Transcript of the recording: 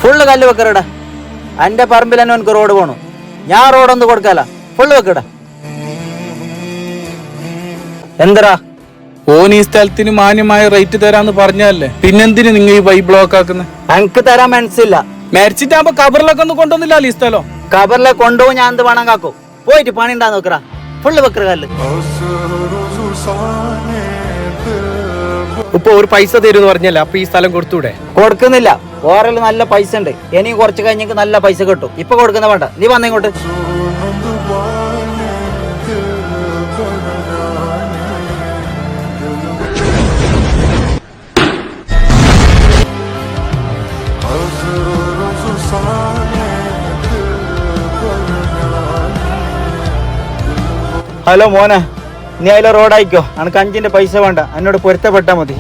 Full കല്ല് വെക്കറടാ. എന്റെ പറമ്പിൽ തന്നെ എനിക്ക് റോഡ് പോണു. ഞാൻ റോഡൊന്നും കൊടുക്കാല. ഫുള്ള് വെക്കടാ. എന്തരാ ഓൻ ഈ സ്ഥലത്തിന് മാന്യമായ റേറ്റ് തരാന്ന് പറഞ്ഞല്ലേ, പിന്നെന്തിന് നിങ്ങൾ ഈ വൈ ബ്ലോക്ക് ആക്കുന്നത്? എനിക്ക് തരാൻ മനസ്സില്ല. മരിച്ചിട്ടാകുമ്പോ കബറിലൊക്കെ ഒന്നും കൊണ്ടുവന്നില്ല ഈ സ്ഥലം. കബറിലെ കൊണ്ടുപോകും. ഞാൻ എന്ത് വേണം കാക്കോ. പോയിട്ട് പണി ഉണ്ടാ നോക്കറ. ഫുള്ള് വെക്കറ കല്ല്. ഇപ്പൊ ഒരു പൈസ തരുമെന്ന് പറഞ്ഞല്ലേ, അപ്പൊ ഈ സ്ഥലം കൊടുത്തൂടെ? കൊടുക്കുന്നില്ല. ഓരോ നല്ല പൈസ ഉണ്ട്. ഇനിയും കുറച്ച് കഴിഞ്ഞേക്ക് നല്ല പൈസ കിട്ടും. ഇപ്പൊ കൊടുക്കുന്ന വേണ്ട. നീ വന്നിങ്ങോട്ട്. ഹലോ മോനെ, നീ അതിലെ റോഡായിക്കോ. എനിക്ക് 5ന്റെ പൈസ വേണ്ട. എന്നോട് പൊരുത്തപ്പെട്ടാ മതി.